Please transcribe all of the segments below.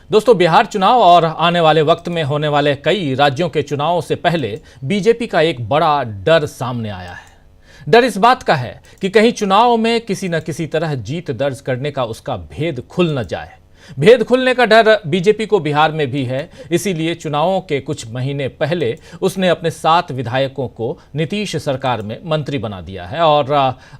दोस्तों, बिहार चुनाव और आने वाले वक्त में होने वाले कई राज्यों के चुनावों से पहले बीजेपी का एक बड़ा डर सामने आया है। डर इस बात का है कि कहीं चुनाव में किसी न किसी तरह जीत दर्ज करने का उसका भेद खुल न जाए। भेद खुलने का डर बीजेपी को बिहार में भी है। इसीलिए चुनावों के कुछ महीने पहले उसने अपने 7 विधायकों को नीतीश सरकार में मंत्री बना दिया है और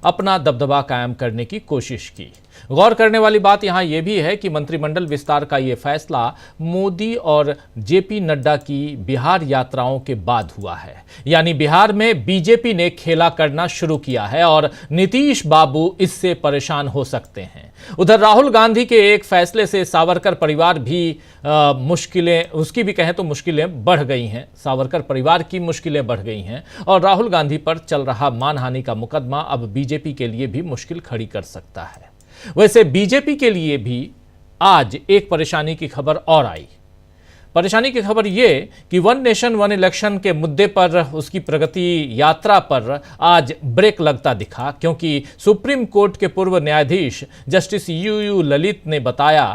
अपना दबदबा कायम करने की कोशिश की। गौर करने वाली बात यहां यह भी है कि मंत्रिमंडल विस्तार का यह फैसला मोदी और जेपी नड्डा की बिहार यात्राओं के बाद हुआ है। यानी बिहार में बीजेपी ने खेला करना शुरू किया है और नीतीश बाबू इससे परेशान हो सकते हैं। उधर राहुल गांधी के एक फैसले से सावरकर परिवार भी मुश्किलें, उसकी भी कहें तो मुश्किलें बढ़ गई हैं। सावरकर परिवार की मुश्किलें बढ़ गई हैं और राहुल गांधी पर चल रहा मानहानि का मुकदमा अब बीजेपी के लिए भी मुश्किल खड़ी कर सकता है। वैसे बीजेपी के लिए भी आज एक परेशानी की खबर और आई। परेशानी की खबर यह कि वन नेशन वन इलेक्शन के मुद्दे पर उसकी प्रगति यात्रा पर आज ब्रेक लगता दिखा, क्योंकि सुप्रीम कोर्ट के पूर्व न्यायाधीश जस्टिस यू ललित ने बताया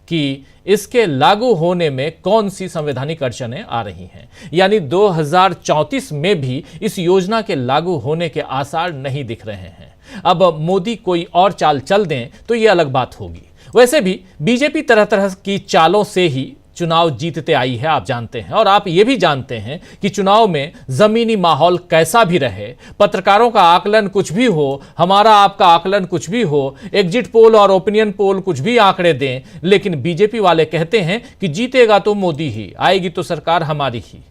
कि इसके लागू होने में कौन सी संवैधानिक अड़चनें आ रही हैं। यानी 2034 में भी इस योजना के लागू होने के आसार नहीं दिख रहे हैं। अब मोदी कोई और चाल चल दें तो यह अलग बात होगी। वैसे भी बीजेपी तरह तरह की चालों से ही चुनाव जीतते आई है, आप जानते हैं। और आप ये भी जानते हैं कि चुनाव में जमीनी माहौल कैसा भी रहे, पत्रकारों का आकलन कुछ भी हो, हमारा आपका आकलन कुछ भी हो, एग्जिट पोल और ओपिनियन पोल कुछ भी आंकड़े दें, लेकिन बीजेपी वाले कहते हैं कि जीतेगा तो मोदी ही, आएगी तो सरकार हमारी ही।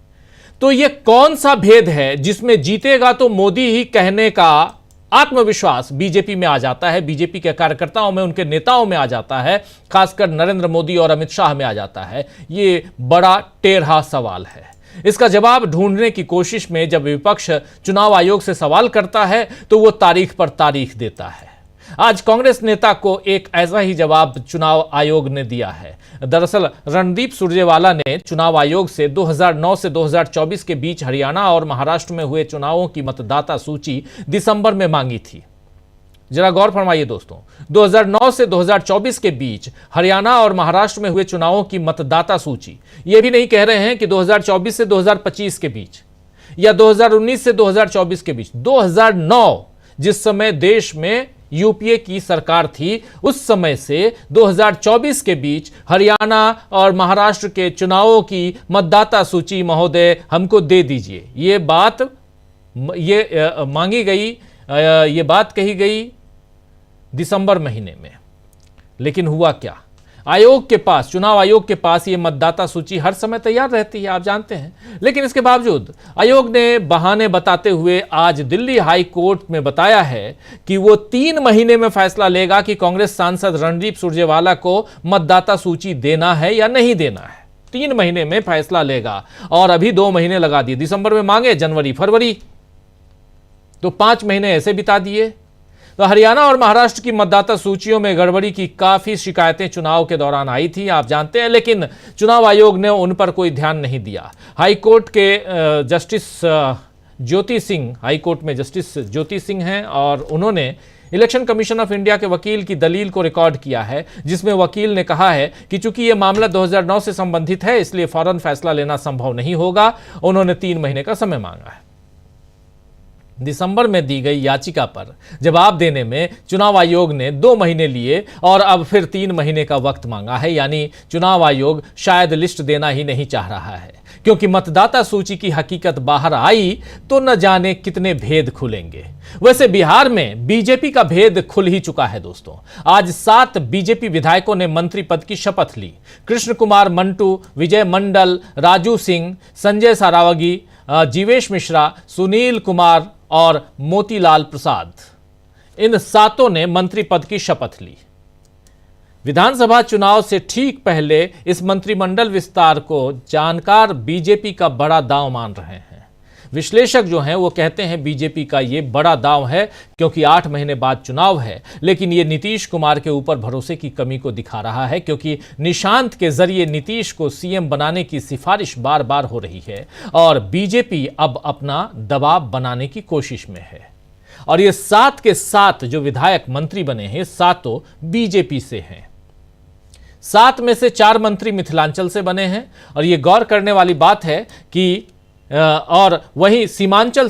तो ये कौन सा भेद है जिसमें जीतेगा तो मोदी ही कहने का आत्मविश्वास बीजेपी में आ जाता है, बीजेपी के कार्यकर्ताओं में, उनके नेताओं में आ जाता है, खासकर नरेंद्र मोदी और अमित शाह में आ जाता है। ये बड़ा टेढ़ा सवाल है। इसका जवाब ढूंढने की कोशिश में जब विपक्ष चुनाव आयोग से सवाल करता है तो वो तारीख पर तारीख देता है। आज कांग्रेस नेता को एक ऐसा ही जवाब चुनाव आयोग ने दिया है। दरअसल रणदीप सुरजेवाला ने चुनाव आयोग से 2009 से 2024 के बीच हरियाणा और महाराष्ट्र में हुए चुनावों की मतदाता सूची दिसंबर में मांगी थी। जरा गौर फरमाइए दोस्तों, 2009 से 2024 के बीच हरियाणा और महाराष्ट्र में हुए चुनावों की मतदाता सूची। यह भी नहीं कह रहे हैं कि 2024 से 2025 के बीच या 2019 से 2024 के बीच। 2009 जिस समय देश में यूपीए की सरकार थी, उस समय से 2024 के बीच हरियाणा और महाराष्ट्र के चुनावों की मतदाता सूची महोदय हमको दे दीजिए। ये बात मांगी गई, ये बात कही गई दिसंबर महीने में। लेकिन हुआ क्या? आयोग के पास, चुनाव आयोग के पास ये मतदाता सूची हर समय तैयार रहती है, आप जानते हैं। लेकिन इसके बावजूद आयोग ने बहाने बताते हुए आज दिल्ली हाई कोर्ट में बताया है कि वो 3 महीने में फैसला लेगा कि कांग्रेस सांसद रणदीप सुरजेवाला को मतदाता सूची देना है या नहीं देना है। 3 महीने में फैसला लेगा और अभी 2 महीने लगा दिए। दिसंबर में मांगे, जनवरी फरवरी, तो 5 महीने ऐसे बिता दिए। तो हरियाणा और महाराष्ट्र की मतदाता सूचियों में गड़बड़ी की काफी शिकायतें चुनाव के दौरान आई थी, आप जानते हैं। लेकिन चुनाव आयोग ने उन पर कोई ध्यान नहीं दिया। हाई कोर्ट के justice Jyoti Singh, high court में जस्टिस ज्योति सिंह हैं और उन्होंने इलेक्शन कमीशन ऑफ इंडिया के वकील की दलील को रिकॉर्ड किया है, जिसमें वकील ने कहा है कि चूंकि यह मामला 2009 से संबंधित है, इसलिए फौरन फैसला लेना संभव नहीं होगा। उन्होंने 3 महीने का समय मांगा है। दिसंबर में दी गई याचिका पर जवाब देने में चुनाव आयोग ने 2 महीने लिए और अब फिर 3 महीने का वक्त मांगा है। यानी चुनाव आयोग शायद लिस्ट देना ही नहीं चाह रहा है, क्योंकि मतदाता सूची की हकीकत बाहर आई तो न जाने कितने भेद खुलेंगे। वैसे बिहार में बीजेपी का भेद खुल ही चुका है दोस्तों। आज 7 बीजेपी विधायकों ने मंत्री पद की शपथ ली। कृष्ण कुमार मंटू, विजय मंडल, राजू सिंह, संजय सारावगी, जीवेश मिश्रा, सुनील कुमार और मोतीलाल प्रसाद, इन 7 ने मंत्री पद की शपथ ली। विधानसभा चुनाव से ठीक पहले इस मंत्रिमंडल विस्तार को जानकार बीजेपी का बड़ा दांव मान रहे हैं। विश्लेषक जो हैं वो कहते हैं बीजेपी का ये बड़ा दांव है, क्योंकि 8 महीने बाद चुनाव है। लेकिन ये नीतीश कुमार के ऊपर भरोसे की कमी को दिखा रहा है, क्योंकि निशांत के जरिए नीतीश को सीएम बनाने की सिफारिश बार बार हो रही है और बीजेपी अब अपना दबाव बनाने की कोशिश में है। और ये 7 के 7 जो विधायक मंत्री बने हैं, 7 बीजेपी से हैं। 7 में से 4 मंत्री मिथिलांचल से बने हैं। और ये गौर करने वाली बात है कि और वहीं सीमांचल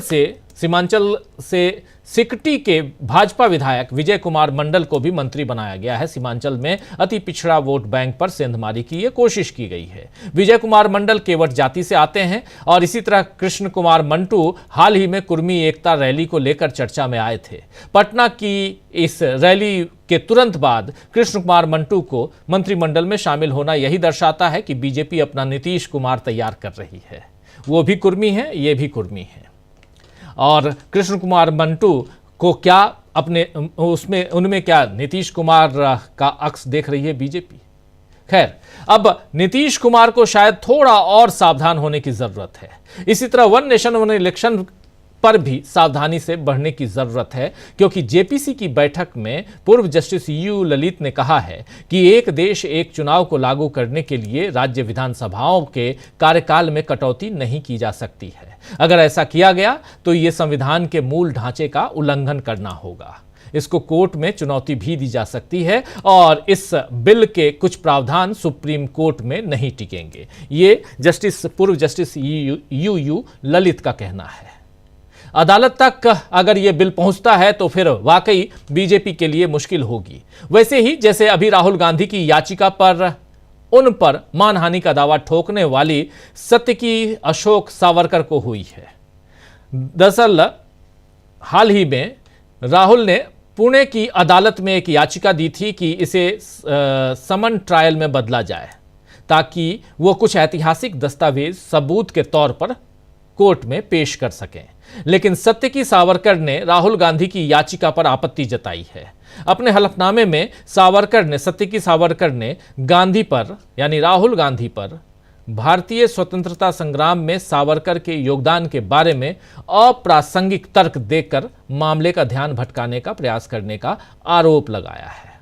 से सिकटी के भाजपा विधायक विजय कुमार मंडल को भी मंत्री बनाया गया है। सीमांचल में अति पिछड़ा वोट बैंक पर सेंधमारी की यह कोशिश की गई है। विजय कुमार मंडल केवट जाति से आते हैं और इसी तरह कृष्ण कुमार मंटू हाल ही में कुर्मी एकता रैली को लेकर चर्चा में आए थे। पटना की इस रैली के तुरंत बाद कृष्ण कुमार मंटू को मंत्रिमंडल में शामिल होना यही दर्शाता है कि बीजेपी अपना नीतीश कुमार तैयार कर रही है। वो भी कुर्मी है, ये भी कुर्मी है। और कृष्ण कुमार मंटू को क्या उनमें क्या नीतीश कुमार का अक्स देख रही है बीजेपी? खैर, अब नीतीश कुमार को शायद थोड़ा और सावधान होने की जरूरत है। इसी तरह वन नेशन वन इलेक्शन पर भी सावधानी से बढ़ने की जरूरत है, क्योंकि जेपीसी की बैठक में पूर्व जस्टिस यू ललित ने कहा है कि एक देश एक चुनाव को लागू करने के लिए राज्य विधानसभाओं के कार्यकाल में कटौती नहीं की जा सकती है। अगर ऐसा किया गया तो यह संविधान के मूल ढांचे का उल्लंघन करना होगा। इसको कोर्ट में चुनौती भी दी जा सकती है और इस बिल के कुछ प्रावधान सुप्रीम कोर्ट में नहीं टिकेंगे। ये पूर्व जस्टिस यू ललित का कहना है। अदालत तक अगर यह बिल पहुंचता है तो फिर वाकई बीजेपी के लिए मुश्किल होगी। वैसे ही जैसे अभी राहुल गांधी की याचिका पर उन पर मानहानि का दावा ठोकने वाली सत्यकी अशोक सावरकर को हुई है। दरअसल हाल ही में राहुल ने पुणे की अदालत में एक याचिका दी थी कि इसे समन ट्रायल में बदला जाए ताकि वो कुछ ऐतिहासिक दस्तावेज सबूत के तौर पर कोर्ट में पेश कर सकें। लेकिन सत्यकी सावरकर ने राहुल गांधी की याचिका पर आपत्ति जताई है। अपने हलफनामे में सत्यकी सावरकर ने गांधी पर यानी राहुल गांधी पर भारतीय स्वतंत्रता संग्राम में सावरकर के योगदान के बारे में अप्रासंगिक तर्क देकर मामले का ध्यान भटकाने का प्रयास करने का आरोप लगाया है।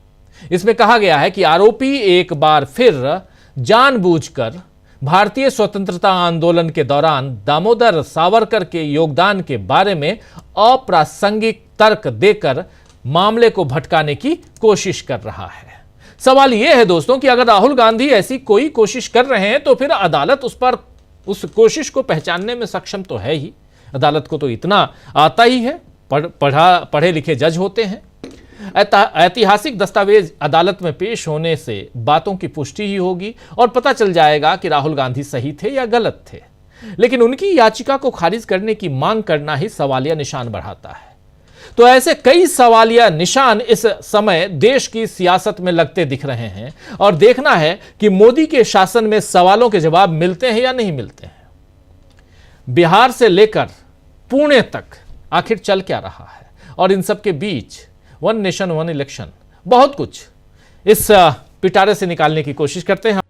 इसमें कहा गया है कि आरोपी एक बार फिर जानबूझकर भारतीय स्वतंत्रता आंदोलन के दौरान दामोदर सावरकर के योगदान के बारे में अप्रासंगिक तर्क देकर मामले को भटकाने की कोशिश कर रहा है। सवाल यह है दोस्तों कि अगर राहुल गांधी ऐसी कोई कोशिश कर रहे हैं तो फिर अदालत उस कोशिश को पहचानने में सक्षम तो है ही। अदालत को तो इतना आता ही है, पढ़े लिखे जज होते हैं। ऐतिहासिक दस्तावेज अदालत में पेश होने से बातों की पुष्टि ही होगी और पता चल जाएगा कि राहुल गांधी सही थे या गलत थे। लेकिन उनकी याचिका को खारिज करने की मांग करना ही सवालिया निशान बढ़ाता है। तो ऐसे कई सवालिया निशान इस समय देश की सियासत में लगते दिख रहे हैं और देखना है कि मोदी के शासन में सवालों के जवाब मिलते हैं या नहीं मिलते हैं। बिहार से लेकर पुणे तक आखिर चल क्या रहा है और इन सब के बीच वन नेशन वन इलेक्शन बहुत कुछ इस पिटारे से निकालने की कोशिश करते हैं।